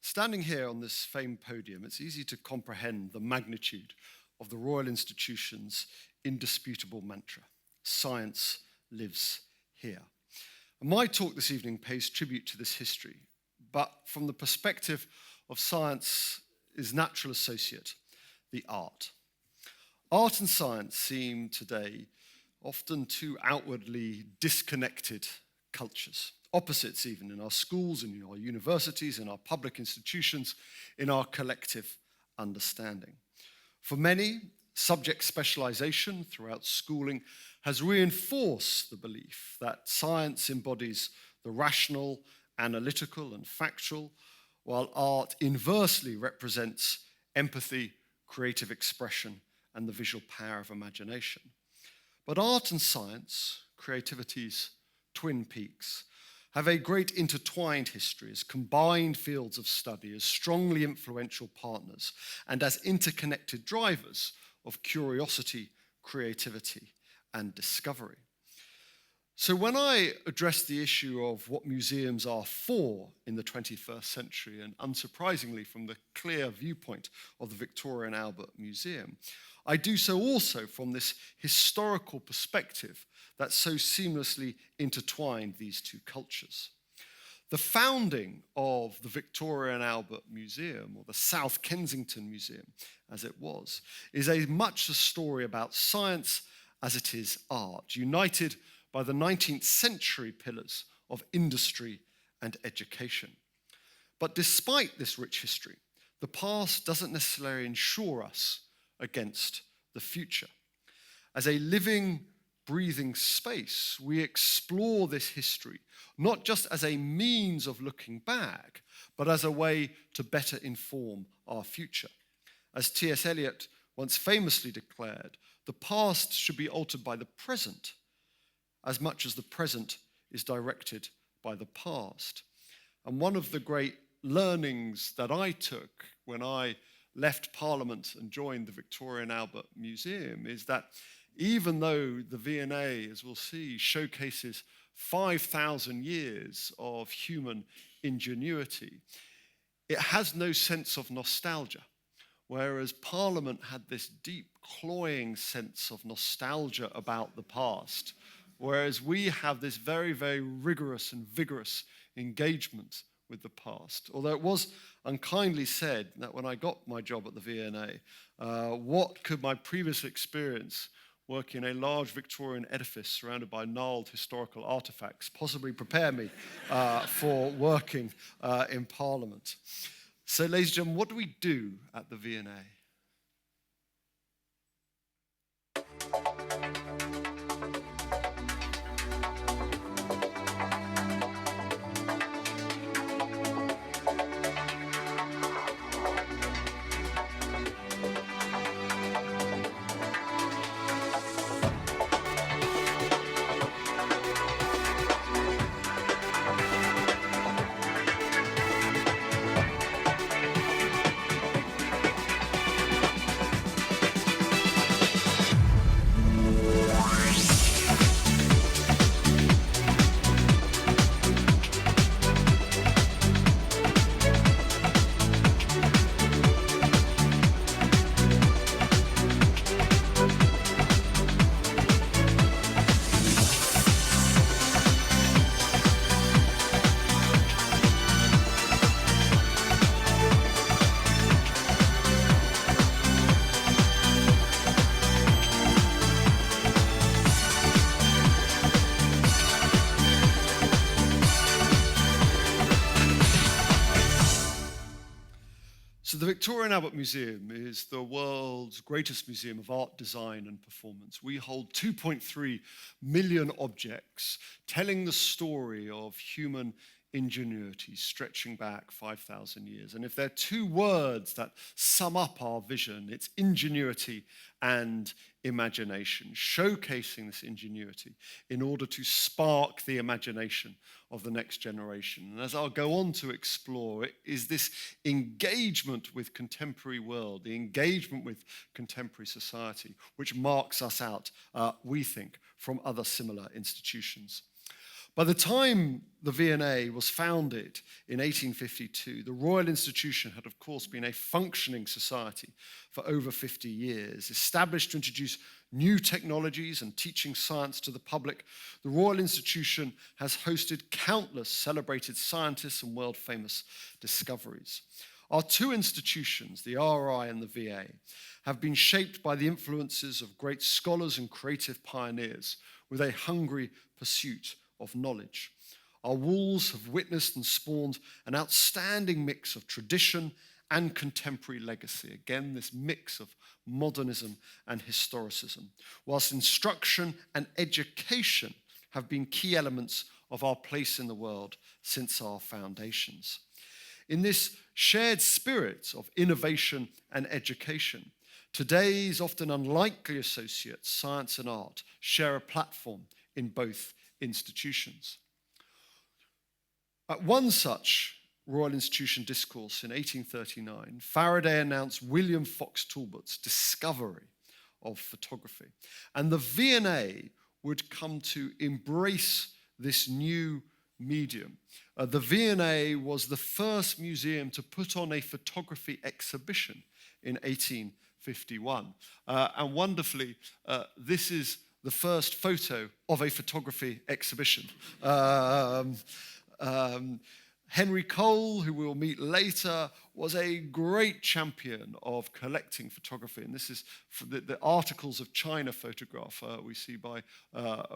Standing here on this famed podium, it's easy to comprehend the magnitude of the Royal Institution's indisputable mantra: science lives here. And my talk this evening pays tribute to this history, but from the perspective of science's natural associate, the art. Art and science seem today often two outwardly disconnected cultures. Opposites even in our schools, in our universities, in our public institutions, in our collective understanding. For many, subject specialization throughout schooling has reinforced the belief that science embodies the rational, analytical, and factual, while art inversely represents empathy, creative expression, and the visual power of imagination. But art and science, creativity's twin peaks, have a great intertwined history as combined fields of study, as strongly influential partners, and as interconnected drivers of curiosity, creativity, and discovery. So when I address the issue of what museums are for in the 21st century, and unsurprisingly from the clear viewpoint of the Victorian Albert Museum, I do so also from this historical perspective that so seamlessly intertwined these two cultures. The founding of the Victorian Albert Museum, or the South Kensington Museum as it was, is much a story about science as it is art, united by the 19th century pillars of industry and education. But despite this rich history, the past doesn't necessarily insure us against the future. As a living, breathing space, we explore this history, not just as a means of looking back, but as a way to better inform our future. As T.S. Eliot once famously declared, the past should be altered by the present, as much as the present is directed by the past. And one of the great learnings that I took when I left Parliament and joined the Victorian Albert Museum is that even though the V&A, as we'll see, showcases 5,000 years of human ingenuity, it has no sense of nostalgia, whereas Parliament had this deep, cloying sense of nostalgia about the past, whereas we have this very, very rigorous and vigorous engagement with the past. Although it was unkindly said that when I got my job at the V&A, what could my previous experience working in a large Victorian edifice surrounded by gnarled historical artifacts possibly prepare me for working in Parliament? So, ladies and gentlemen, what do we do at the V&A? So the Victorian Albert Museum is the world's greatest museum of art, design, and performance. We hold 2.3 million objects telling the story of human ingenuity, stretching back 5,000 years. And if there are two words that sum up our vision, it's ingenuity and imagination, showcasing this ingenuity in order to spark the imagination of the next generation. And as I'll go on to explore, it is this engagement with contemporary world, the engagement with contemporary society, which marks us out, we think, from other similar institutions. By the time the V&A was founded in 1852, the Royal Institution had, of course, been a functioning society for over 50 years. Established to introduce new technologies and teaching science to the public, the Royal Institution has hosted countless celebrated scientists and world-famous discoveries. Our two institutions, the RI and the VA, have been shaped by the influences of great scholars and creative pioneers with a hungry pursuit of knowledge. Our walls have witnessed and spawned an outstanding mix of tradition and contemporary legacy. Again, this mix of modernism and historicism, whilst instruction and education have been key elements of our place in the world since our foundations. In this shared spirit of innovation and education, today's often unlikely associates, science and art, share a platform in both institutions. At one such Royal Institution discourse in 1839, Faraday announced William Fox Talbot's discovery of photography. And the V&A would come to embrace this new medium. The V&A was the first museum to put on a photography exhibition in 1851. And wonderfully, this is the first photo of a photography exhibition. Henry Cole, who we'll meet later, was a great champion of collecting photography. And this is the Articles of China photograph we see by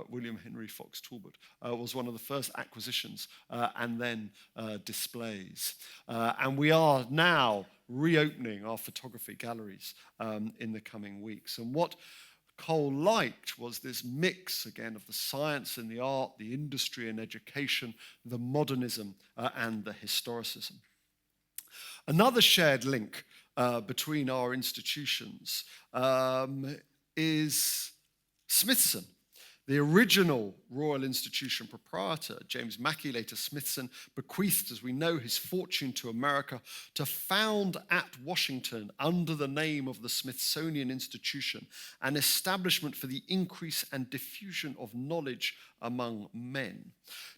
William Henry Fox Talbot, was one of the first acquisitions and then displays. And we are now reopening our photography galleries in the coming weeks. And what Cole liked was this mix, again, of the science and the art, the industry and education, the modernism and the historicism. Another shared link between our institutions is Smithson. The original Royal Institution proprietor, James Mackey, Smithson, bequeathed, as we know, his fortune to America to found at Washington, under the name of the Smithsonian Institution, an establishment for the increase and diffusion of knowledge among men.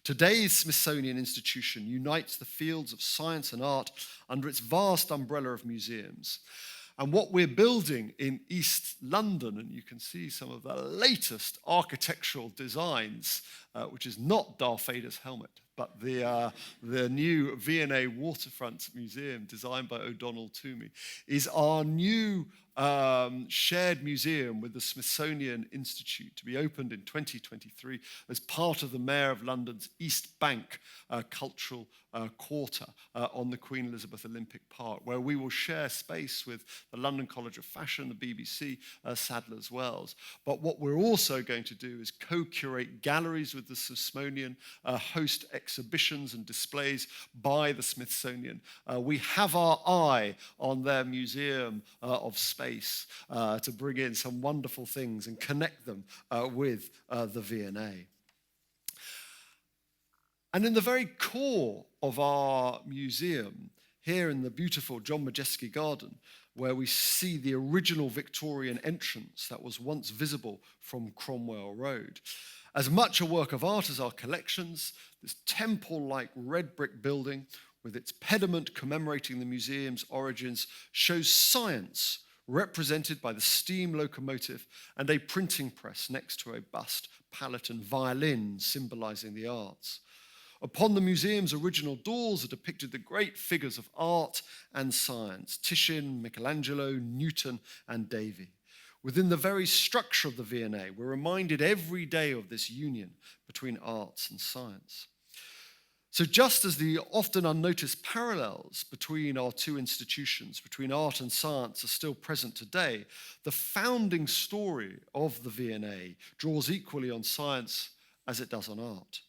Today's Smithsonian Institution unites the fields of science and art under its vast umbrella of museums. And what we're building in East London, and you can see some of the latest architectural designs, which is not Darth Vader's helmet, but the new V&A Waterfront Museum designed by O'Donnell Toomey, is our new shared museum with the Smithsonian Institute to be opened in 2023 as part of the Mayor of London's East Bank Cultural Quarter on the Queen Elizabeth Olympic Park, where we will share space with the London College of Fashion, the BBC, Sadler's Wells. But what we're also going to do is co-curate galleries with the Smithsonian, host exhibitions and displays by the Smithsonian. We have our eye on their museum of space to bring in some wonderful things and connect them with the V&A. And in the very core of our museum, here in the beautiful John Majeski Garden, where we see the original Victorian entrance that was once visible from Cromwell Road. As much a work of art as our collections, this temple-like red brick building with its pediment commemorating the museum's origins shows science represented by the steam locomotive and a printing press next to a bust, palette and violin symbolizing the arts. Upon the museum's original doors are depicted the great figures of art and science, Titian, Michelangelo, Newton, and Davy. Within the very structure of the V&A, we're reminded every day of this union between arts and science. So just as the often unnoticed parallels between our two institutions, between art and science, are still present today, the founding story of the V&A draws equally on science as it does on art.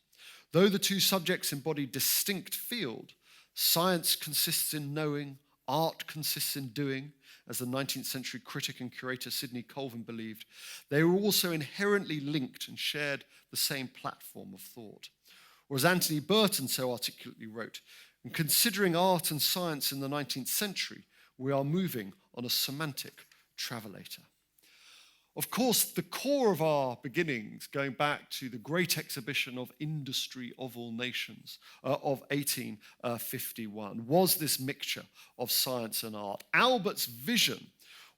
Though the two subjects embody distinct field, science consists in knowing, art consists in doing, as the 19th century critic and curator Sidney Colvin believed, they were also inherently linked and shared the same platform of thought. Or as Anthony Burton so articulately wrote, in considering art and science in the 19th century, we are moving on a semantic travelator. Of course, the core of our beginnings, going back to the great exhibition of industry of all nations of 1851, was this mixture of science and art. Albert's vision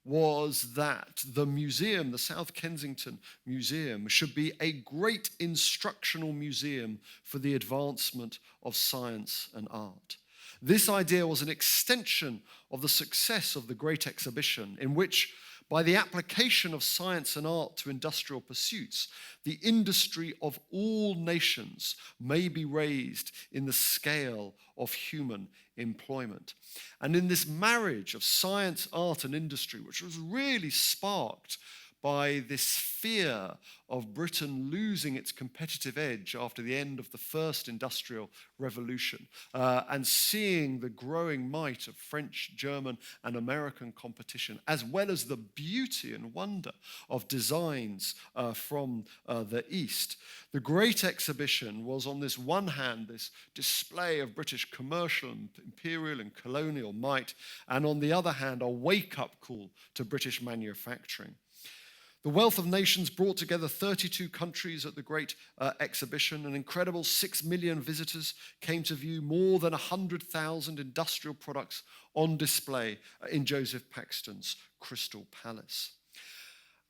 was that the museum, the South Kensington Museum, should be a great instructional museum for the advancement of science and art. This idea was an extension of the success of the Great Exhibition, in which, by the application of science and art to industrial pursuits, the industry of all nations may be raised in the scale of human employment. And in this marriage of science, art, and industry, which was really sparked by this fear of Britain losing its competitive edge after the end of the First Industrial Revolution, and seeing the growing might of French, German, and American competition, as well as the beauty and wonder of designs from the East. The Great Exhibition was, on this one hand, this display of British commercial, imperial, and colonial might, and on the other hand, a wake-up call to British manufacturing. The Wealth of Nations brought together 32 countries at the Great Exhibition. An incredible 6 million visitors came to view more than 100,000 industrial products on display in Joseph Paxton's Crystal Palace.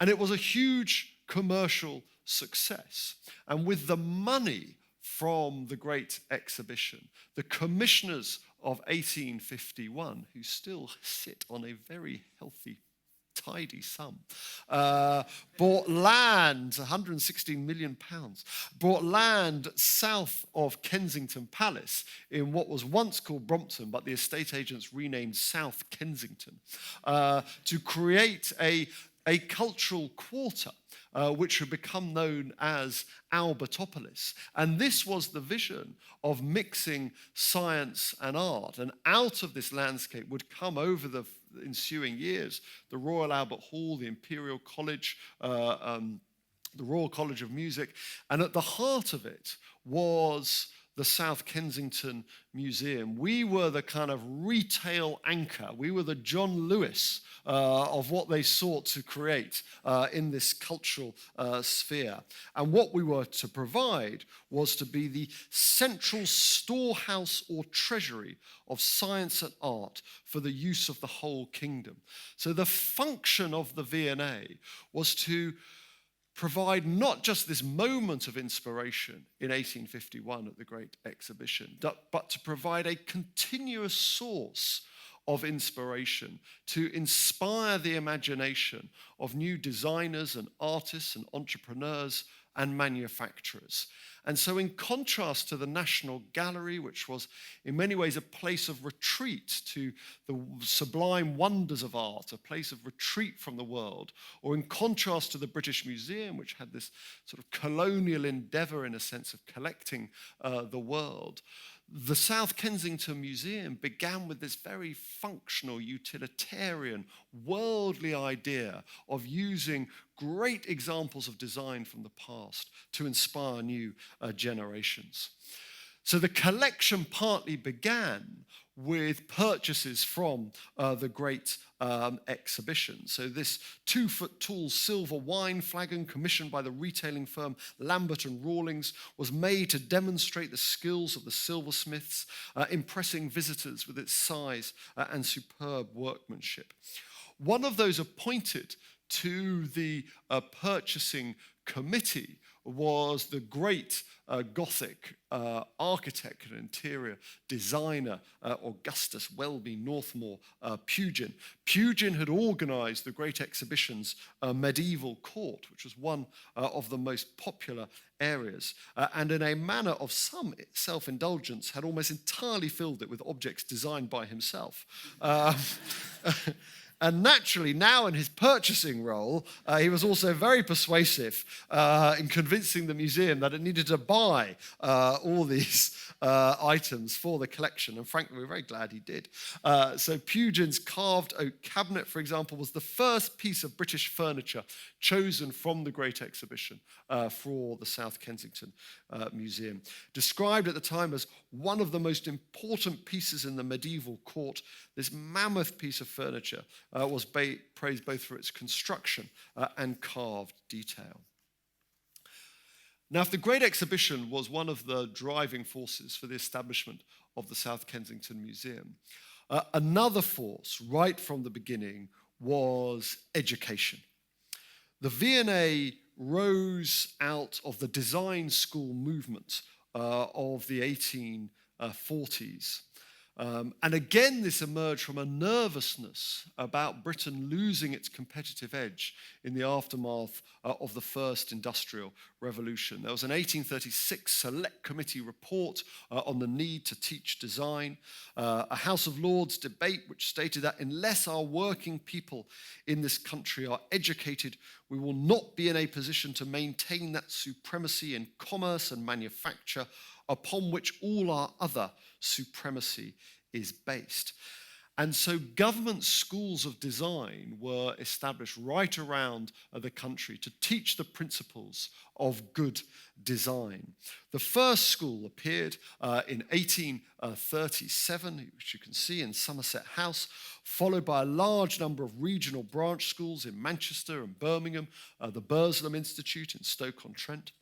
And it was a huge commercial success. And with the money from the Great Exhibition, the commissioners of 1851, who still sit on a very healthy tidy sum, bought land, £116 million, bought land south of Kensington Palace in what was once called Brompton, but the estate agents renamed South Kensington, to create a cultural quarter, which would become known as Albertopolis. And this was the vision of mixing science and art. And out of this landscape would come, over the ensuing years, the Royal Albert Hall, the Imperial College, the Royal College of Music. And at the heart of it was the South Kensington Museum. We were the kind of retail anchor. We were the John Lewis of what they sought to create in this cultural sphere. And what we were to provide was to be the central storehouse or treasury of science and art for the use of the whole kingdom. So the function of the V&A was to provide not just this moment of inspiration in 1851 at the Great Exhibition, but to provide a continuous source of inspiration, to inspire the imagination of new designers and artists and entrepreneurs and manufacturers. And so, in contrast to the National Gallery, which was in many ways a place of retreat to the sublime wonders of art, a place of retreat from the world, or in contrast to the British Museum, which had this sort of colonial endeavor, in a sense, of collecting the world, the South Kensington Museum began with this very functional, utilitarian, worldly idea of using great examples of design from the past to inspire new generations. So the collection partly began with purchases from the Great Exhibition. So this 2-foot-tall silver wine flagon, commissioned by the retailing firm Lambert and Rawlings, was made to demonstrate the skills of the silversmiths, impressing visitors with its size and superb workmanship. One of those appointed to the purchasing committee was the great Gothic architect and interior designer, Augustus Welby Northmore Pugin. Pugin had organized the Great Exhibition's medieval court, which was one of the most popular areas, and in a manner of some self-indulgence had almost entirely filled it with objects designed by himself. And naturally, now in his purchasing role, he was also very persuasive in convincing the museum that it needed to buy all these items for the collection. And frankly, we're very glad he did. So Pugin's carved oak cabinet, for example, was the first piece of British furniture chosen from the Great Exhibition for the South Kensington Museum. Described at the time as one of the most important pieces in the medieval court, this mammoth piece of furniture was praised both for its construction and carved detail. Now, if the Great Exhibition was one of the driving forces for the establishment of the South Kensington Museum, another force right from the beginning was education. The V&A rose out of the design school movement of the 1840s. And again, this emerged from a nervousness about Britain losing its competitive edge in the aftermath of the First Industrial Revolution. There was an 1836 Select Committee report on the need to teach design, a House of Lords debate which stated that unless our working people in this country are educated, we will not be in a position to maintain that supremacy in commerce and manufacture upon which all our other supremacy is based. And so government schools of design were established right around the country to teach the principles of good design. The first school appeared in 1837, which you can see in Somerset House, followed by a large number of regional branch schools in Manchester and Birmingham, the Burslem Institute in Stoke-on-Trent.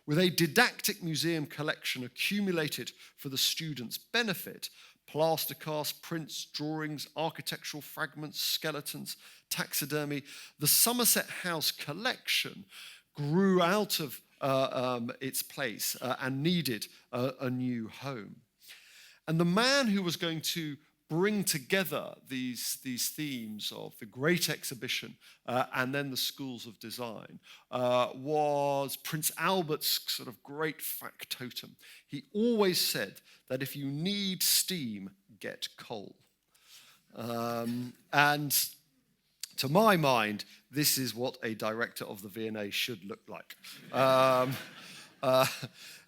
With a didactic museum collection accumulated for the students' benefit, plaster casts, prints, drawings, architectural fragments, skeletons, taxidermy, the Somerset House collection grew out of its place and needed a new home. And the man who was going to bring together these themes of the Great Exhibition and then the schools of design was Prince Albert's sort of great factotum. He always said that if you need steam, get coal. And to my mind, this is what a director of the V&A should look like.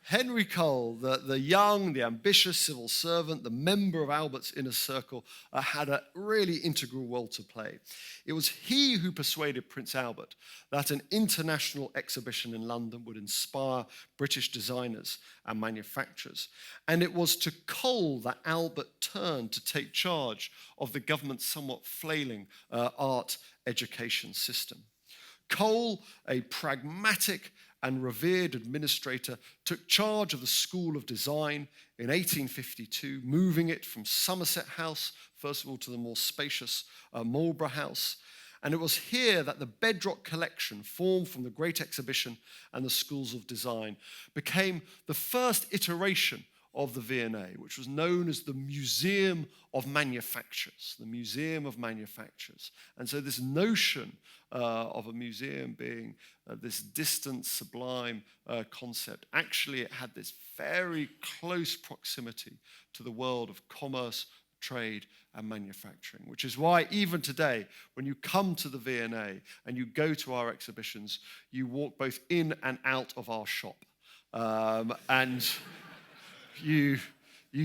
Henry Cole, the young, the ambitious civil servant, the member of Albert's inner circle, had a really integral role to play. It was he who persuaded Prince Albert that an international exhibition in London would inspire British designers and manufacturers. And it was to Cole that Albert turned to take charge of the government's somewhat flailing art education system. Cole, a pragmatic and revered administrator, took charge of the School of Design in 1852, moving it from Somerset House, first of all, to the more spacious Marlborough House. And it was here that the bedrock collection formed from the Great Exhibition and the Schools of Design became the first iteration of the V&A, which was known as the Museum of Manufactures, the Museum of Manufactures. And so this notion of a museum being this distant, sublime concept, actually it had this very close proximity to the world of commerce, trade, and manufacturing, which is why even today, when you come to the V&A and you go to our exhibitions, you walk both in and out of our shop. And you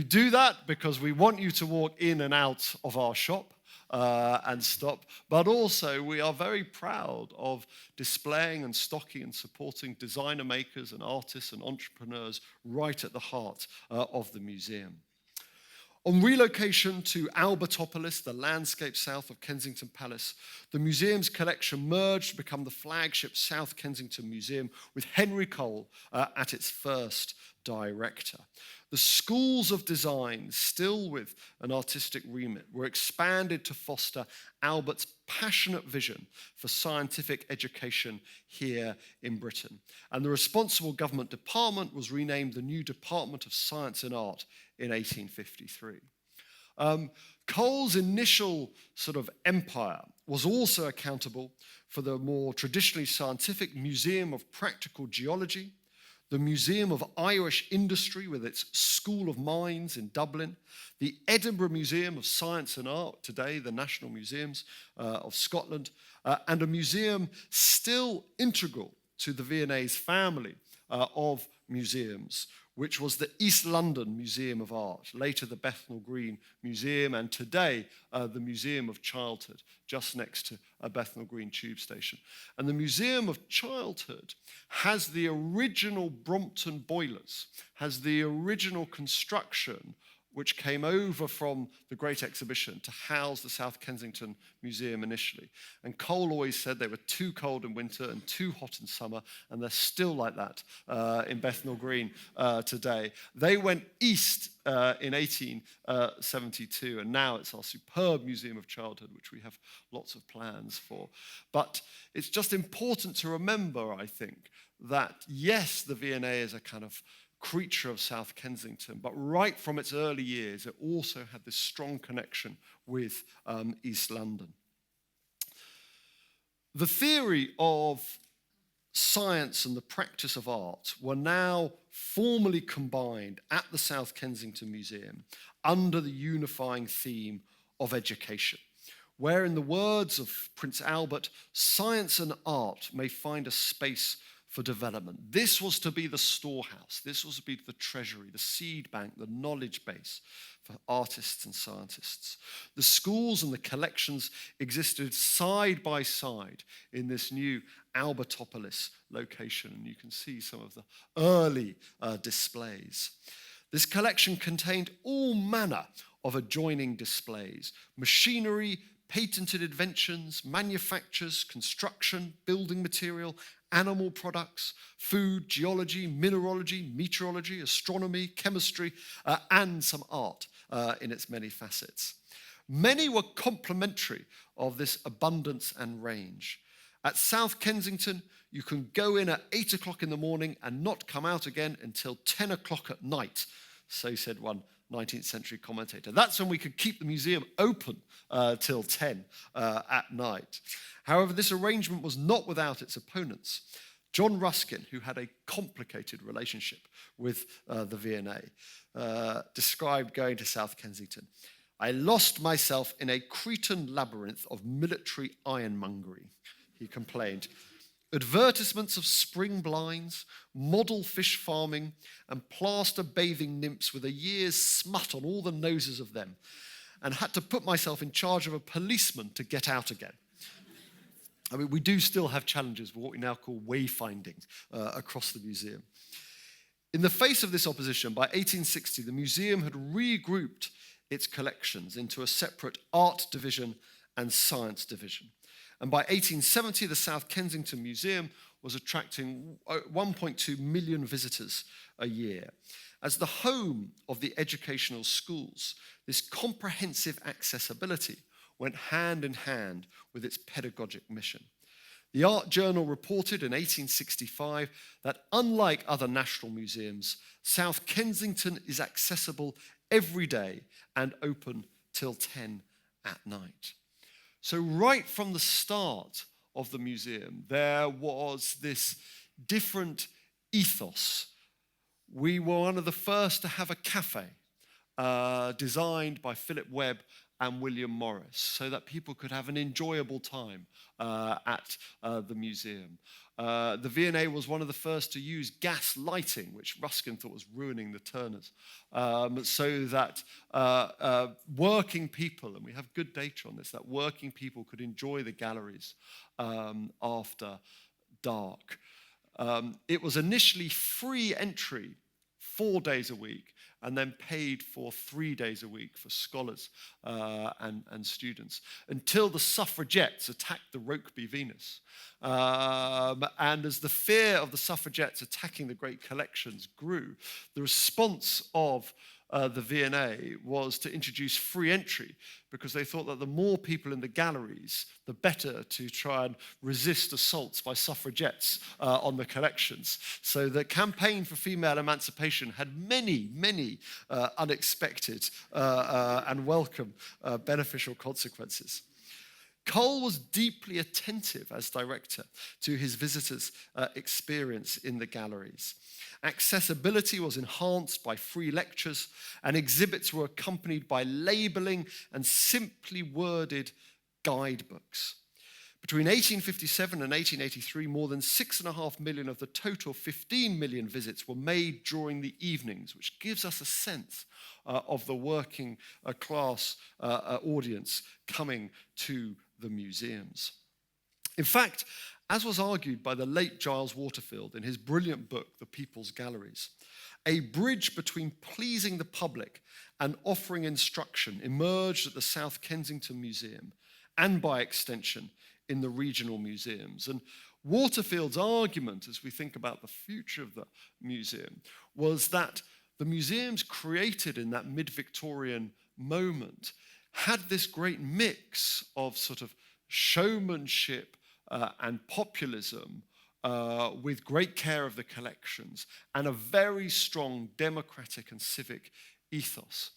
do that because we want you to walk in and out of our shop and stop, but also we are very proud of displaying and stocking and supporting designer makers and artists and entrepreneurs right at the heart of the museum. On relocation to Albertopolis, the landscape south of Kensington Palace, the museum's collection merged to become the flagship South Kensington Museum, with Henry Cole at its first director. The schools of design, still with an artistic remit, were expanded to foster Albert's passionate vision for scientific education here in Britain. And the responsible government department was renamed the new Department of Science and Art in 1853. Cole's initial sort of empire was also accountable for the more traditionally scientific Museum of Practical Geology, the Museum of Irish Industry with its School of Mines in Dublin, the Edinburgh Museum of Science and Art, today the National Museums of Scotland, and a museum still integral to the V&A's family of museums, which was the East London Museum of Art, later the Bethnal Green Museum, and today the Museum of Childhood, just next to Bethnal Green Tube Station. And the Museum of Childhood has the original Brompton boilers, has the original construction which came over from the Great Exhibition to house the South Kensington Museum initially. And Cole always said they were too cold in winter and too hot in summer, and they're still like that in Bethnal Green today. They went east in 1872, and now it's our superb Museum of Childhood, which we have lots of plans for. But it's just important to remember, I think, that yes, the V&A is a kind of creature of South Kensington, but right from its early years, it also had this strong connection with East London. The theory of science and the practice of art were now formally combined at the South Kensington Museum under the unifying theme of education, where, in the words of Prince Albert, science and art may find a space for development. This was to be the storehouse. This was to be the treasury, the seed bank, the knowledge base for artists and scientists. The schools and the collections existed side by side in this new Albertopolis location, and you can see some of the early displays. This collection contained all manner of adjoining displays: machinery, patented inventions, manufactures, construction, building material, animal products, food, geology, mineralogy, meteorology, astronomy, chemistry, and some art in its many facets. Many were complementary of this abundance and range. At South Kensington, you can go in at 8 o'clock in the morning and not come out again until 10 o'clock at night, so said one 19th century commentator. That's when we could keep the museum open till 10 at night. However, this arrangement was not without its opponents. John Ruskin, who had a complicated relationship with the V&A, described going to South Kensington. "I lost myself in a Cretan labyrinth of military ironmongery," he complained. "Advertisements of spring blinds, model fish farming, and plaster bathing nymphs with a year's smut on all the noses of them, and had to put myself in charge of a policeman to get out again." I mean, we do still have challenges with what we now call wayfinding across the museum. In the face of this opposition, by 1860, the museum had regrouped its collections into a separate art division and science division. And by 1870, the South Kensington Museum was attracting 1.2 million visitors a year. As the home of the educational schools, this comprehensive accessibility went hand in hand with its pedagogic mission. The Art Journal reported in 1865 that unlike other national museums, South Kensington is accessible every day and open till 10 at night. So right from the start of the museum, there was this different ethos. We were one of the first to have a cafe designed by Philip Webb and William Morris, so that people could have an enjoyable time at the museum. The V&A was one of the first to use gas lighting, which Ruskin thought was ruining the Turners, so that working people, and we have good data on this, that working people could enjoy the galleries after dark. It was initially free entry 4 days a week, and then paid for 3 days a week for scholars and students, until the suffragettes attacked the Rokeby Venus. And as the fear of the suffragettes attacking the great collections grew, the response of the V&A was to introduce free entry, because they thought that the more people in the galleries, the better to try and resist assaults by suffragettes on the collections. So the campaign for female emancipation had many, many unexpected and welcome beneficial consequences. Cole was deeply attentive as director to his visitors' experience in the galleries. Accessibility was enhanced by free lectures, and exhibits were accompanied by labeling and simply worded guidebooks. Between 1857 and 1883, more than 6.5 million of the total 15 million visits were made during the evenings, which gives us a sense of the working class audience coming to the museums. In fact, as was argued by the late Giles Waterfield in his brilliant book, The People's Galleries, a bridge between pleasing the public and offering instruction emerged at the South Kensington Museum, and by extension, in the regional museums. And Waterfield's argument, as we think about the future of the museum, was that the museums created in that mid-Victorian moment had this great mix of sort of showmanship and populism with great care of the collections and a very strong democratic and civic ethos.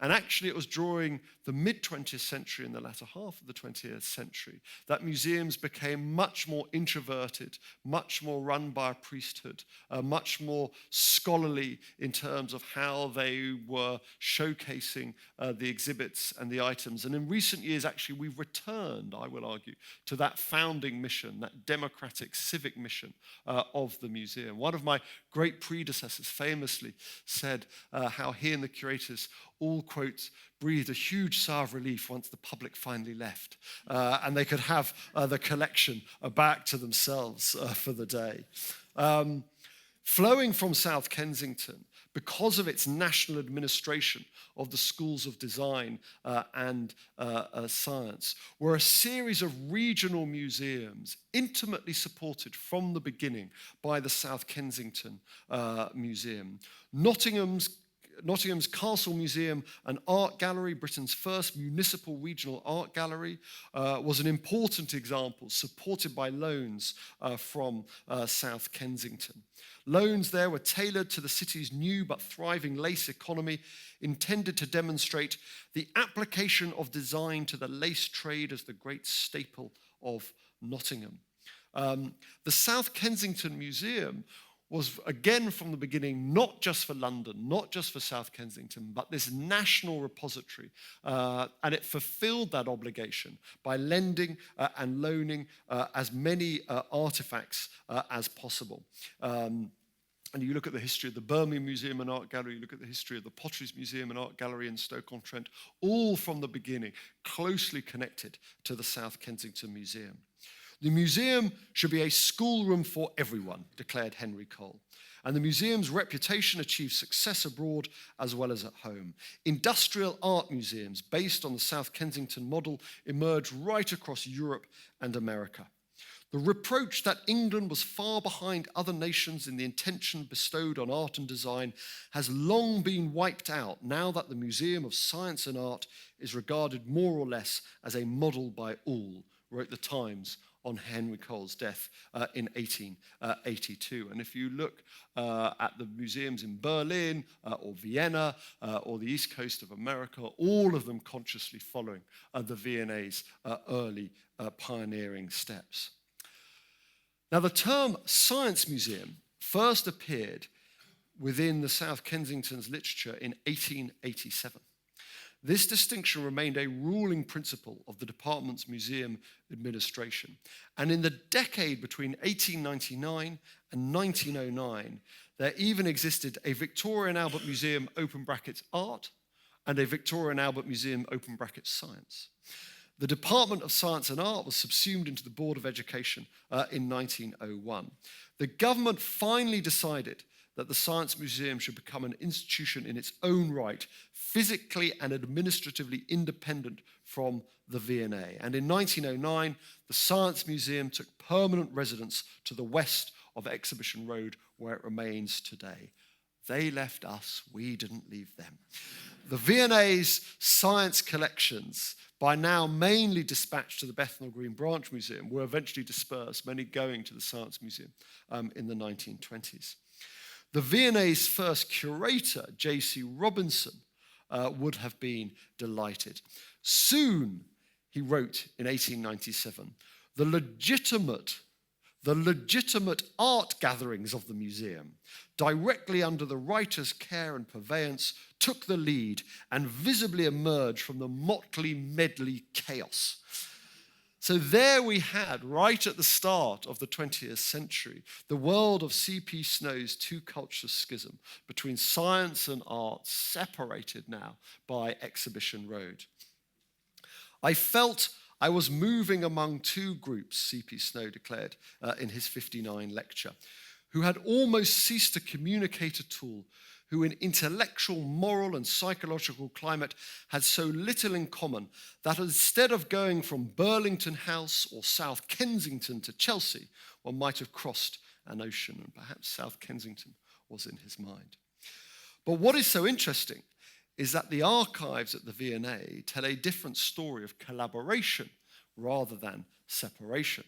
And actually, it was during the mid-20th century and the latter half of the 20th century that museums became much more introverted, much more run by a priesthood, much more scholarly in terms of how they were showcasing the exhibits and the items. And in recent years, actually, we've returned, I will argue, to that founding mission, that democratic civic mission of the museum. One of my great predecessors famously said how he and the curators all, quote, breathed a huge sigh of relief once the public finally left, and they could have the collection back to themselves for the day. Flowing from South Kensington, because of its national administration of the schools of design and science, were a series of regional museums intimately supported from the beginning by the South Kensington Museum. Nottingham's Castle Museum and Art Gallery, Britain's first municipal regional art gallery, was an important example, supported by loans from South Kensington. Loans there were tailored to the city's new but thriving lace economy, intended to demonstrate the application of design to the lace trade as the great staple of Nottingham. The South Kensington Museum was, again from the beginning, not just for London, not just for South Kensington, but this national repository. And it fulfilled that obligation by lending and loaning as many artifacts as possible. And you look at the history of the Birmingham Museum and Art Gallery, you look at the history of the Potteries Museum and Art Gallery in Stoke-on-Trent, all from the beginning closely connected to the South Kensington Museum. The museum should be a schoolroom for everyone, declared Henry Cole. And the museum's reputation achieved success abroad as well as at home. Industrial art museums based on the South Kensington model emerged right across Europe and America. The reproach that England was far behind other nations in the attention bestowed on art and design has long been wiped out now that the Museum of Science and Art is regarded more or less as a model by all, wrote the Times on Henry Cole's death in 1882. And if you look at the museums in Berlin or Vienna or the east coast of America, all of them consciously following the V&A's early pioneering steps. Now, the term science museum first appeared within the South Kensington's literature in 1887. This distinction remained a ruling principle of the department's museum administration. And in the decade between 1899 and 1909, there even existed a Victorian Albert Museum, open brackets, art, and a Victorian Albert Museum, open brackets, science. The Department of Science and Art was subsumed into the Board of Education in 1901. The government finally decided that the Science Museum should become an institution in its own right, physically and administratively independent from the V&A. And in 1909, the Science Museum took permanent residence to the west of Exhibition Road, where it remains today. They left us, we didn't leave them. The V&A's science collections, by now mainly dispatched to the Bethnal Green Branch Museum, were eventually dispersed, many going to the Science Museum in the 1920s. The V&A's first curator, J.C. Robinson, would have been delighted. Soon, he wrote in 1897, the legitimate art gatherings of the museum, directly under the writer's care and purveyance, took the lead and visibly emerged from the motley medley chaos. So there we had, right at the start of the 20th century, the world of C.P. Snow's two-culture schism between science and art, separated now by Exhibition Road. I felt I was moving among two groups, C.P. Snow declared in his 59 lecture, who had almost ceased to communicate at all, who in intellectual, moral, and psychological climate had so little in common that instead of going from Burlington House or South Kensington to Chelsea, one might have crossed an ocean, and perhaps South Kensington was in his mind. But what is so interesting is that the archives at the V&A tell a different story of collaboration rather than separation.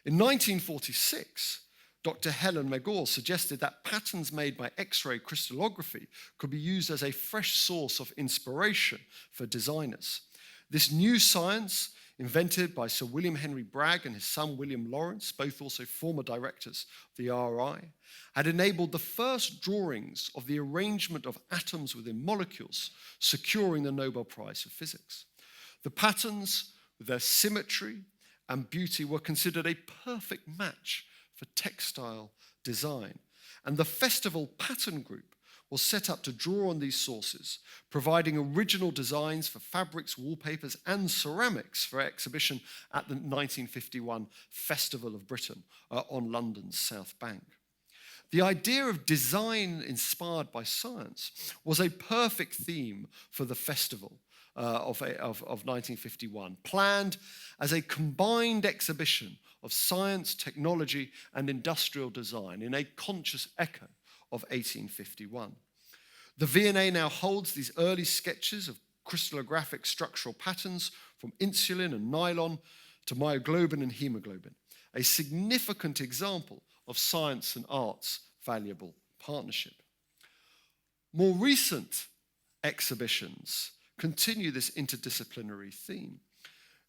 In 1946, Dr. Helen McGaw suggested that patterns made by X-ray crystallography could be used as a fresh source of inspiration for designers. This new science, invented by Sir William Henry Bragg and his son William Lawrence, both also former directors of the RI, had enabled the first drawings of the arrangement of atoms within molecules, securing the Nobel Prize for Physics. The patterns, with their symmetry and beauty, were considered a perfect match for textile design. And the Festival Pattern Group was set up to draw on these sources, providing original designs for fabrics, wallpapers, and ceramics for exhibition at the 1951 Festival of Britain on London's South Bank. The idea of design inspired by science was a perfect theme for the festival of 1951, planned as a combined exhibition of science, technology, and industrial design in a conscious echo of 1851. The V&A now holds these early sketches of crystallographic structural patterns from insulin and nylon to myoglobin and hemoglobin, a significant example of science and art's valuable partnership. More recent exhibitions continue this interdisciplinary theme.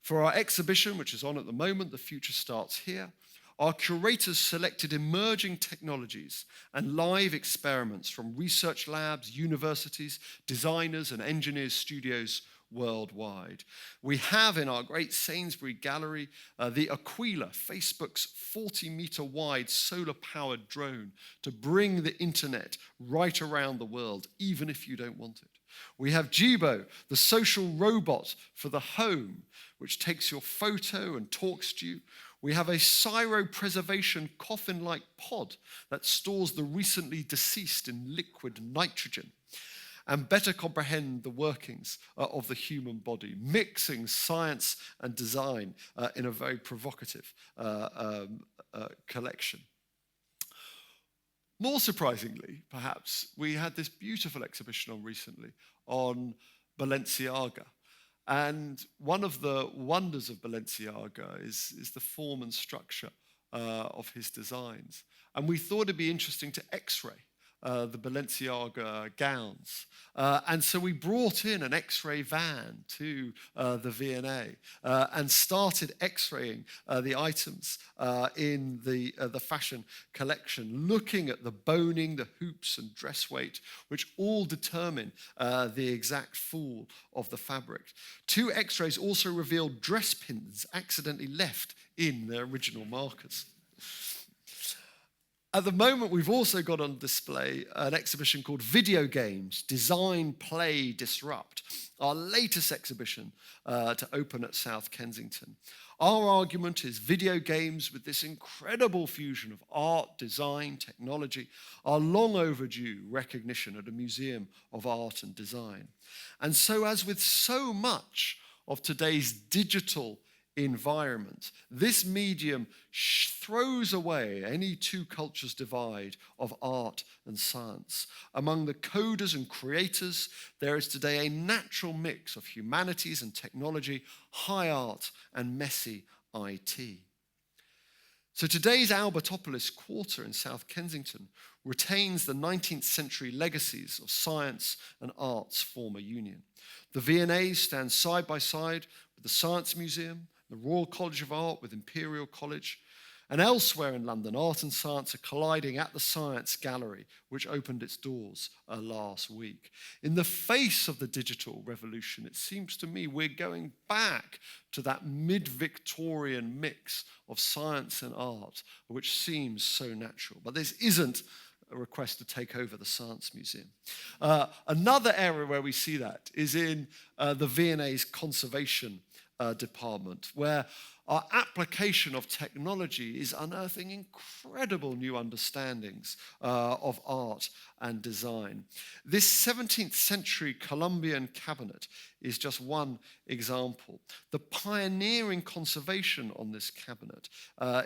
For our exhibition, which is on at the moment, The Future Starts Here, our curators selected emerging technologies and live experiments from research labs, universities, designers, and engineers' studios worldwide. We have in our great Sainsbury gallery the Aquila, Facebook's 40-meter wide solar-powered drone to bring the internet right around the world, even if you don't want it. We have Jibo, the social robot for the home, which takes your photo and talks to you. We have a cryopreservation coffin-like pod that stores the recently deceased in liquid nitrogen and better comprehend the workings of the human body, mixing science and design in a very provocative collection. More surprisingly, perhaps, we had this beautiful exhibition on recently on Balenciaga. And one of the wonders of Balenciaga is the form and structure of his designs. And we thought it'd be interesting to X-ray the Balenciaga gowns. And so we brought in an X-ray van to the V&A and started X-raying the items in the fashion collection, looking at the boning, the hoops and dress weight, which all determine the exact fall of the fabric. Two X-rays also revealed dress pins accidentally left in their original markers. At the moment, we've also got on display an exhibition called Video Games, Design, Play, Disrupt, our latest exhibition to open at South Kensington. Our argument is video games with this incredible fusion of art, design, technology, are long overdue recognition at a museum of art and design. And so, as with so much of today's digital environment, this medium throws away any two cultures divide of art and science. Among the coders and creators, there is today a natural mix of humanities and technology, high art and messy IT. So today's Albertopolis Quarter in South Kensington retains the 19th century legacies of science and art's former union. The V&As stand side by side with with the Science Museum, the Royal College of Art with Imperial College, and elsewhere in London, art and science are colliding at the Science Gallery, which opened its doors last week. In the face of the digital revolution, it seems to me we're going back to that mid-Victorian mix of science and art, which seems so natural. But this isn't a request to take over the Science Museum. Another area where we see that is in the V&A's conservation department, where our application of technology is unearthing incredible new understandings of art and design. This 17th century Colombian Cabinet is just one example. The pioneering conservation on this cabinet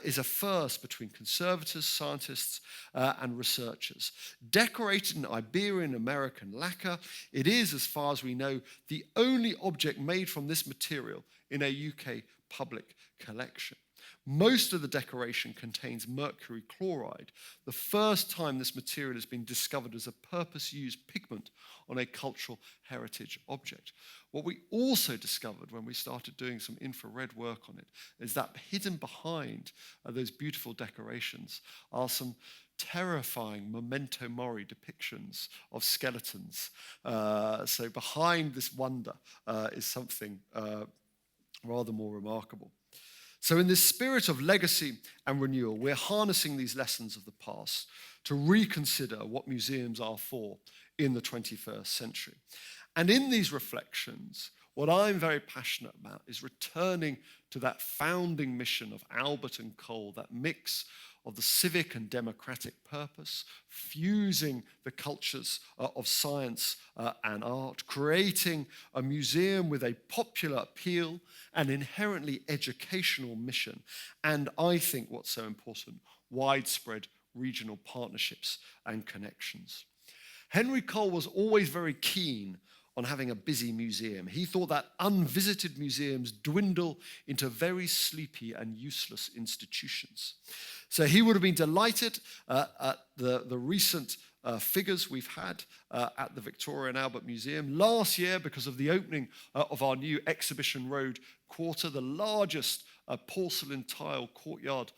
is a first between conservators, scientists, and researchers. Decorated in Iberian American lacquer, it is, as far as we know, the only object made from this material in a UK public collection. Most of the decoration contains mercury chloride, the first time this material has been discovered as a purpose-used pigment on a cultural heritage object. What we also discovered when we started doing some infrared work on it is that hidden behind those beautiful decorations are some terrifying memento mori depictions of skeletons. So behind this wonder is something rather more remarkable. So in this spirit of legacy and renewal, we're harnessing these lessons of the past to reconsider what museums are for in the 21st century. And in these reflections, what I'm very passionate about is returning to that founding mission of Albert and Cole, that mix of the civic and democratic purpose, fusing the cultures of science and art, creating a museum with a popular appeal, an inherently educational mission, and I think what's so important, widespread regional partnerships and connections. Henry Cole was always very keen on having a busy museum. He thought that unvisited museums dwindle into very sleepy and useless institutions. So he would have been delighted at the recent figures we've had at the Victorian Albert Museum. Last year, because of the opening of our new Exhibition Road quarter, the largest porcelain tile courtyard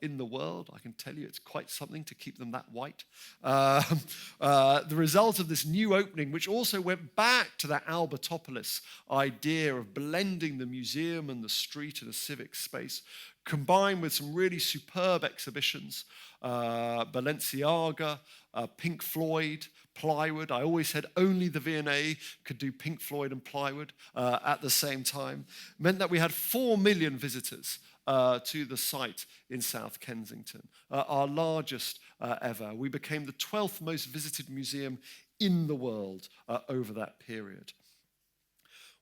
in the world. I can tell you it's quite something to keep them that white. The result of this new opening, which also went back to that Albertopolis idea of blending the museum and the street in a civic space, combined with some really superb exhibitions, Balenciaga, Pink Floyd, plywood. I always said only the V&A could do Pink Floyd and plywood at the same time. Meant that we had 4 million visitors to the site in South Kensington, our largest ever. We became the 12th most visited museum in the world over that period.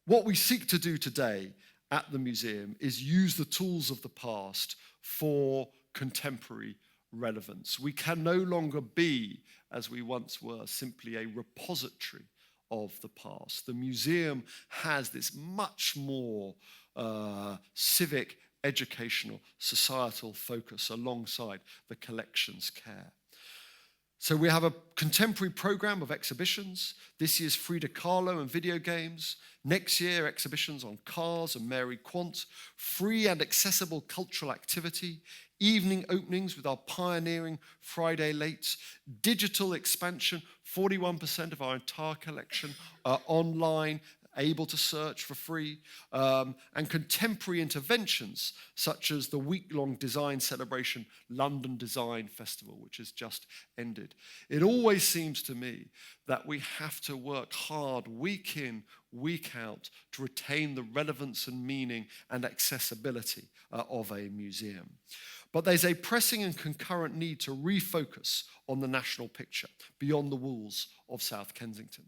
What we seek to do today at the museum is use the tools of the past for contemporary relevance. We can no longer be, as we once were, simply a repository of the past. The museum has this much more civic, educational, societal focus alongside the collection's care. So we have a contemporary program of exhibitions. This year's Frida Kahlo and video games. Next year, exhibitions on cars and Mary Quant. Free and accessible cultural activity. Evening openings with our pioneering Friday Lates. Digital expansion, 41% of our entire collection online, able to search for free, and contemporary interventions such as the week-long design celebration, London Design Festival, which has just ended. It always seems to me that we have to work hard week in, week out to retain the relevance and meaning and accessibility of a museum. But there's a pressing and concurrent need to refocus on the national picture beyond the walls of South Kensington.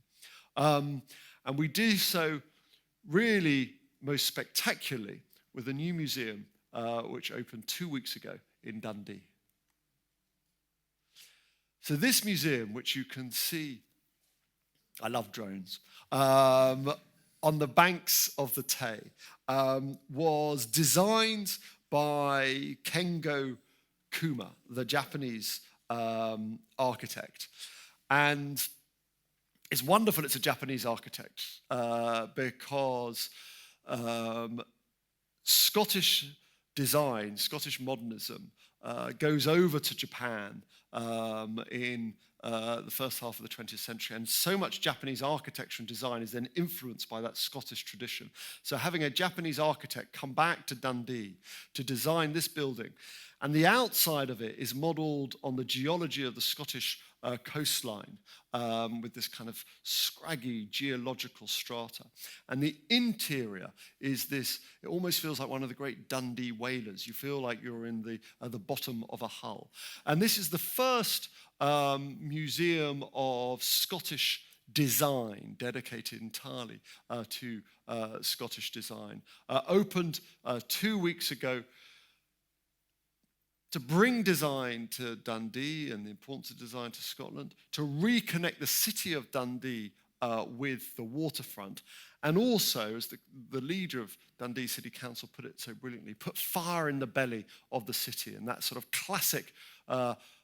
And we do so really most spectacularly with a new museum which opened 2 weeks ago in Dundee. So this museum, which you can see, I love drones, on the banks of the Tay, was designed by Kengo Kuma, the Japanese architect. And it's wonderful it's a Japanese architect because Scottish design, Scottish modernism, goes over to Japan in the first half of the 20th century, and so much Japanese architecture and design is then influenced by that Scottish tradition. So having a Japanese architect come back to Dundee to design this building, and the outside of it is modelled on the geology of the Scottish coastline, with this kind of scraggy geological strata. And the interior is this, it almost feels like one of the great Dundee whalers. You feel like you're in the bottom of a hull. And this is the first museum of Scottish design dedicated entirely to Scottish design. Opened 2 weeks ago to bring design to Dundee and the importance of design to Scotland, to reconnect the city of Dundee with the waterfront, and also, as the leader of Dundee City Council put it so brilliantly, put fire in the belly of the city, and that sort of classic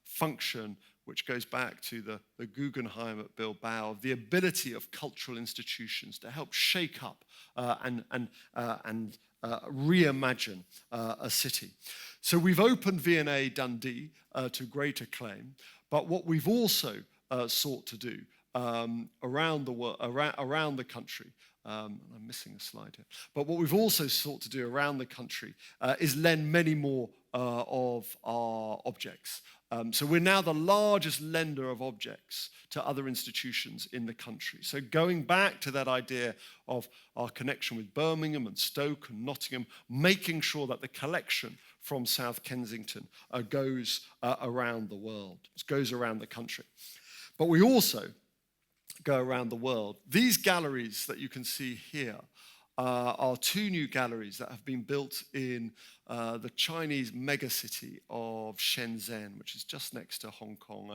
function which goes back to the Guggenheim at Bilbao, of the ability of cultural institutions to help shake up and reimagine a city. So we've opened V&A Dundee to great acclaim, but what we've also sought to do around the country, I'm missing a slide here, but what we've also sought to do around the country is lend many more of our objects. So we're now the largest lender of objects to other institutions in the country. So going back to that idea of our connection with Birmingham and Stoke and Nottingham, making sure that the collection from South Kensington goes around the world, goes around the country. But we also go around the world. These galleries that you can see here are 2 new galleries that have been built in the Chinese megacity of Shenzhen, which is just next to Hong Kong,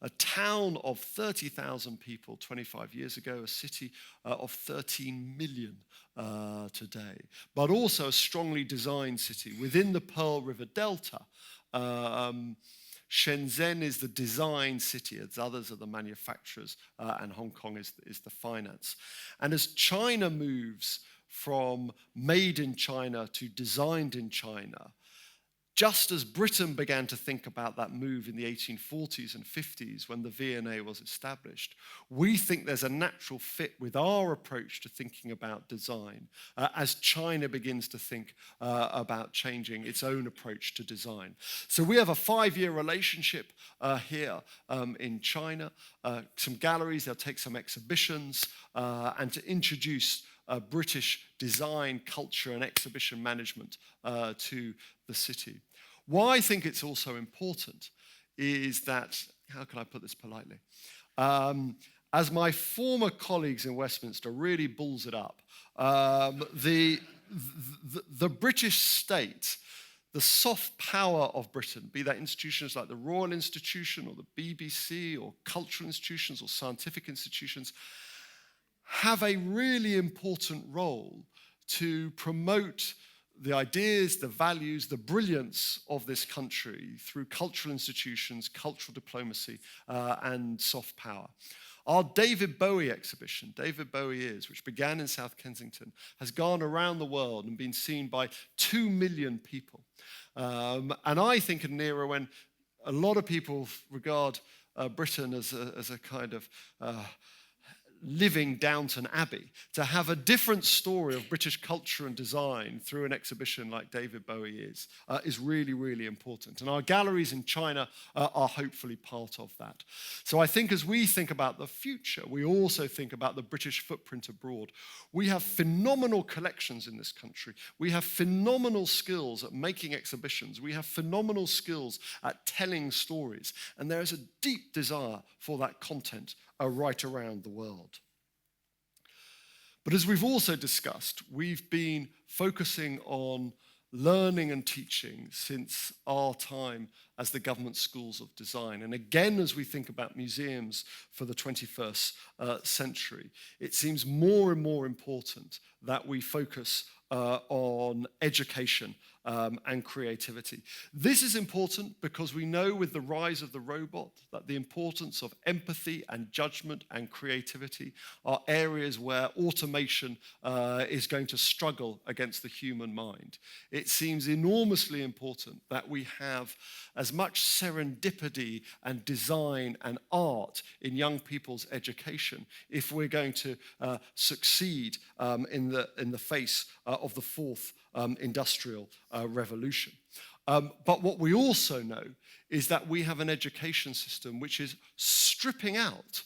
a town of 30,000 people 25 years ago, a city of 13 million today, but also a strongly designed city within the Pearl River Delta. Shenzhen is the design city, as others are the manufacturers, and Hong Kong is the finance. And as China moves from made in China to designed in China, just as Britain began to think about that move in the 1840s and 50s when the V&A was established, we think there's a natural fit with our approach to thinking about design as China begins to think about changing its own approach to design. So we have a 5-year relationship here in China, some galleries, they'll take some exhibitions, and to introduce British design, culture, and exhibition management to the city. Why I think it's also important is that, how can I put this politely? As my former colleagues in Westminster really balls it up, the British state, the soft power of Britain, be that institutions like the Royal Institution or the BBC or cultural institutions or scientific institutions, have a really important role to promote the ideas, the values, the brilliance of this country through cultural institutions, cultural diplomacy, and soft power. Our David Bowie exhibition, David Bowie Is, which began in South Kensington, has gone around the world and been seen by 2 million people. And I think in an era when a lot of people regard Britain as a kind of living Downton Abbey, to have a different story of British culture and design through an exhibition like David Bowie is really, really important. And our galleries in China are hopefully part of that. So I think as we think about the future, we also think about the British footprint abroad. We have phenomenal collections in this country. We have phenomenal skills at making exhibitions. We have phenomenal skills at telling stories. And there is a deep desire for that content right around the world. But as we've also discussed, we've been focusing on learning and teaching since our time as the government schools of design. And again, as we think about museums for the 21st century, it seems more and more important that we focus on education and creativity. This is important because we know with the rise of the robot that the importance of empathy and judgment and creativity are areas where automation is going to struggle against the human mind. It seems enormously important that we have as much serendipity and design and art in young people's education if we're going to succeed in the face of the fourth industrial revolution. But what we also know is that we have an education system which is stripping out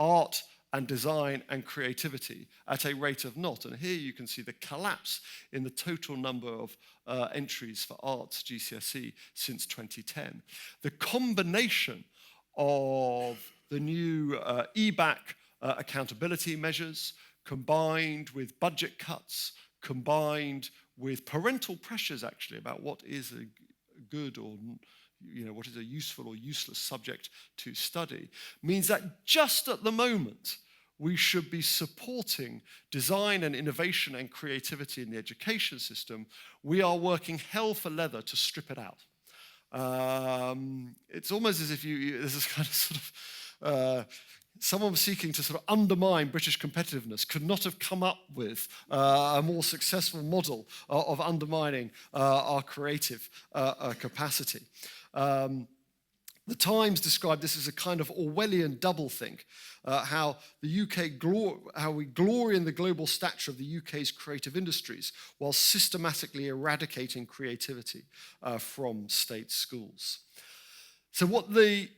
art and design and creativity at a rate of naught. And here you can see the collapse in the total number of entries for arts GCSE since 2010. The combination of the new EBAC accountability measures combined with budget cuts, combined with parental pressures actually about what is a good or what is a useful or useless subject to study, means that just at the moment we should be supporting design and innovation and creativity in the education system. We are working hell for leather to strip it out. It's almost as if this is kind of sort of someone seeking to sort of undermine British competitiveness could not have come up with a more successful model of undermining our creative capacity. The Times described this as a kind of Orwellian doublethink, how the UK how we glory in the global stature of the UK's creative industries while systematically eradicating creativity from state schools. So what the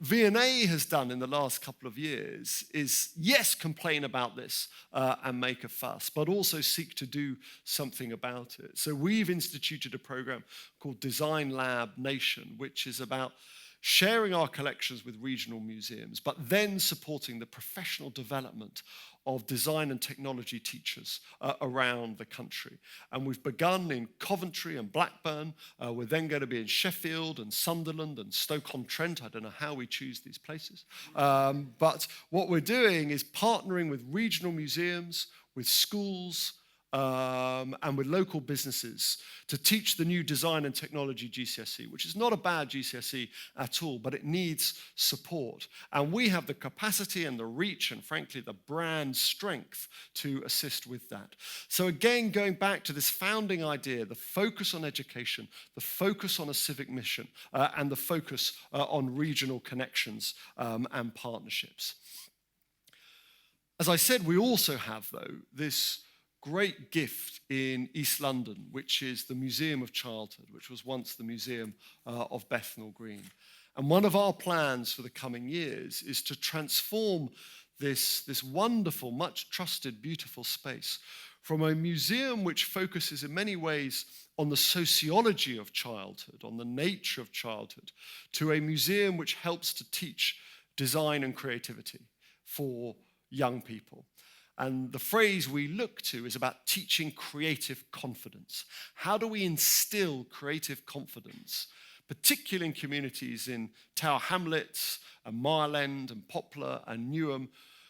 V&A has done in the last couple of years is, yes, complain about this and make a fuss, but also seek to do something about it. So we've instituted a program called Design Lab Nation, which is about sharing our collections with regional museums, but then supporting the professional development of design and technology teachers around the country. And we've begun in Coventry and Blackburn. We're then going to be in Sheffield and Sunderland and Stoke-on-Trent. I don't know how we choose these places. But what we're doing is partnering with regional museums, with schools, and with local businesses to teach the new design and technology GCSE, which is not a bad GCSE at all, but it needs support. And we have the capacity and the reach and, frankly, the brand strength to assist with that. So again, going back to this founding idea, the focus on education, the focus on a civic mission, and the focus on regional connections and partnerships. As I said, we also have, though, this great gift in East London, which is the Museum of Childhood, which was once the Museum of Bethnal Green. And one of our plans for the coming years is to transform this wonderful, much trusted, beautiful space from a museum which focuses in many ways on the sociology of childhood, on the nature of childhood, to a museum which helps to teach design and creativity for young people. And the phrase we look to is about teaching creative confidence. How do we instill creative confidence, particularly in communities in Tower Hamlets and Mile End and Poplar and Newham,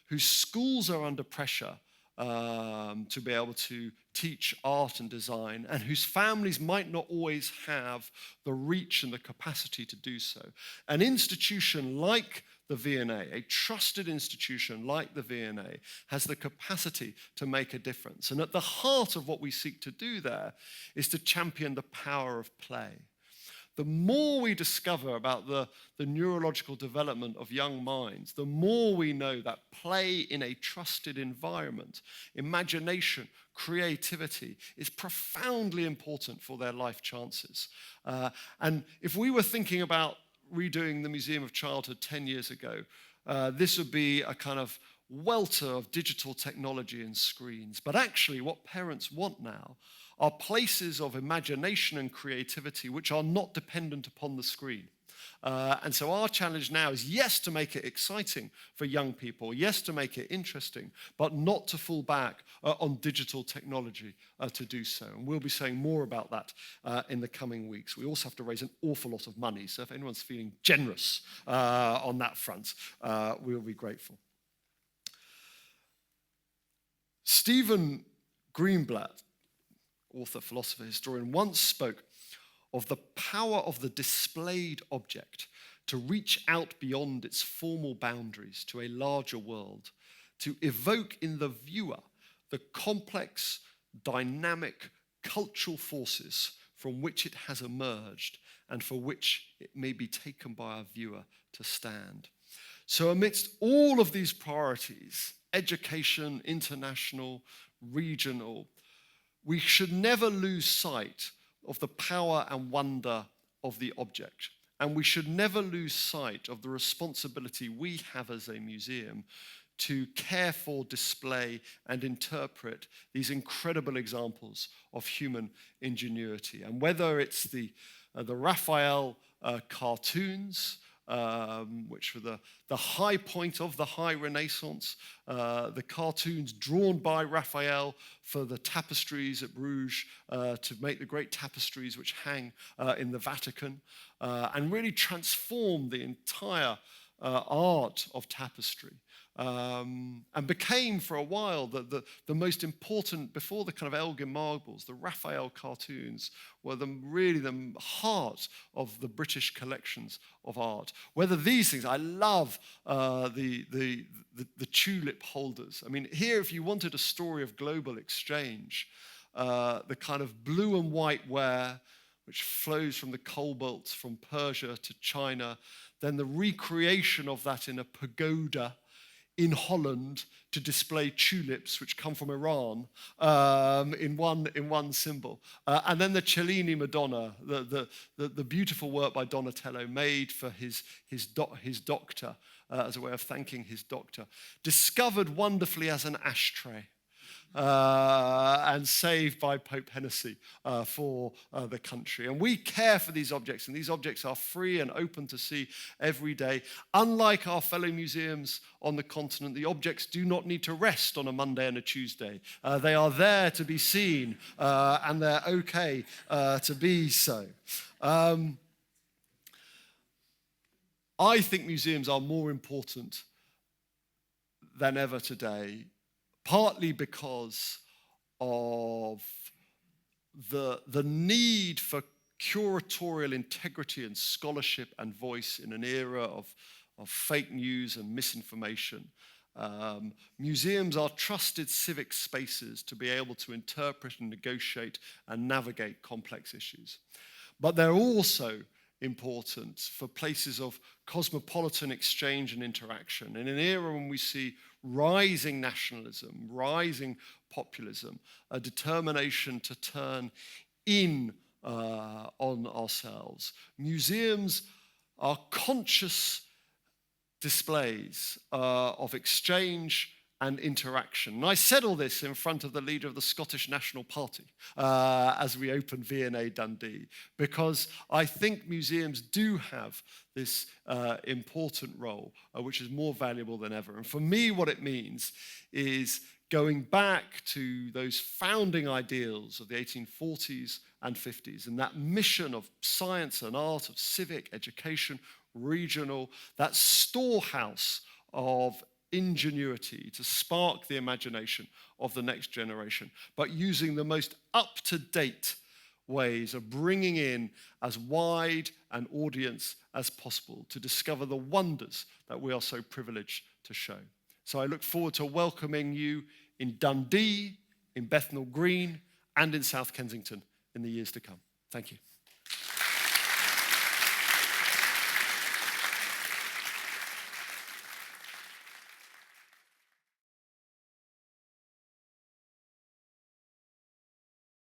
whose schools are under pressure to be able to teach art and design, and whose families might not always have the reach and the capacity to do so. An institution like the V&A, a trusted institution like the V&A, has the capacity to make a difference. And at the heart of what we seek to do there is to champion the power of play. The more we discover about the neurological development of young minds, the more we know that play in a trusted environment, imagination, creativity is profoundly important for their life chances. And if we were thinking about redoing the Museum of Childhood 10 years ago, this would be a kind of welter of digital technology and screens. But actually, what parents want now are places of imagination and creativity which are not dependent upon the screen. And so our challenge now is, yes, to make it exciting for young people, yes, to make it interesting, but not to fall back on digital technology to do so. And we'll be saying more about that in the coming weeks. We also have to raise an awful lot of money, so if anyone's feeling generous on that front, we'll be grateful. Stephen Greenblatt author, philosopher, historian, once spoke of the power of the displayed object to reach out beyond its formal boundaries to a larger world, to evoke in the viewer the complex, dynamic, cultural forces from which it has emerged and for which it may be taken by our viewer to stand. So amidst all of these priorities, education, international, regional, we should never lose sight of the power and wonder of the object. And we should never lose sight of the responsibility we have as a museum to care for, display, and interpret these incredible examples of human ingenuity. And whether it's the Raphael cartoons, which were the high point of the high Renaissance, the cartoons drawn by Raphael for the tapestries at Bruges to make the great tapestries which hang in the Vatican, and really transformed the entire art of tapestry. And became for a while the most important, before the kind of Elgin marbles, the Raphael cartoons were really the heart of the British collections of art. Whether these things, I love the tulip holders. I mean, here if you wanted a story of global exchange, the kind of blue and white ware, which flows from the cobalt from Persia to China, then the recreation of that in a pagoda in Holland to display tulips which come from Iran in one symbol. And then the Cellini Madonna, the beautiful work by Donatello made for his doctor, as a way of thanking his doctor, discovered wonderfully as an ashtray. And saved by Pope Hennessy for the country. And we care for these objects, and these objects are free and open to see every day. Unlike our fellow museums on the continent, the objects do not need to rest on a Monday and a Tuesday. They are there to be seen, and they're okay to be so. I think museums are more important than ever today, partly because of the need for curatorial integrity and scholarship and voice in an era of fake news and misinformation. Museums are trusted civic spaces to be able to interpret and negotiate and navigate complex issues. But they're also important for places of cosmopolitan exchange and interaction. In an era when we see rising nationalism, rising populism, a determination to turn in on ourselves, museums are conscious displays of exchange and interaction. And I said all this in front of the leader of the Scottish National Party as we opened V&A Dundee, because I think museums do have this important role, which is more valuable than ever. And for me, what it means is going back to those founding ideals of the 1840s and 50s, and that mission of science and art, of civic education, regional, that storehouse of ingenuity to spark the imagination of the next generation, but using the most up-to-date ways of bringing in as wide an audience as possible to discover the wonders that we are so privileged to show. So I look forward to welcoming you in Dundee, in Bethnal Green, and in South Kensington in the years to come. Thank you.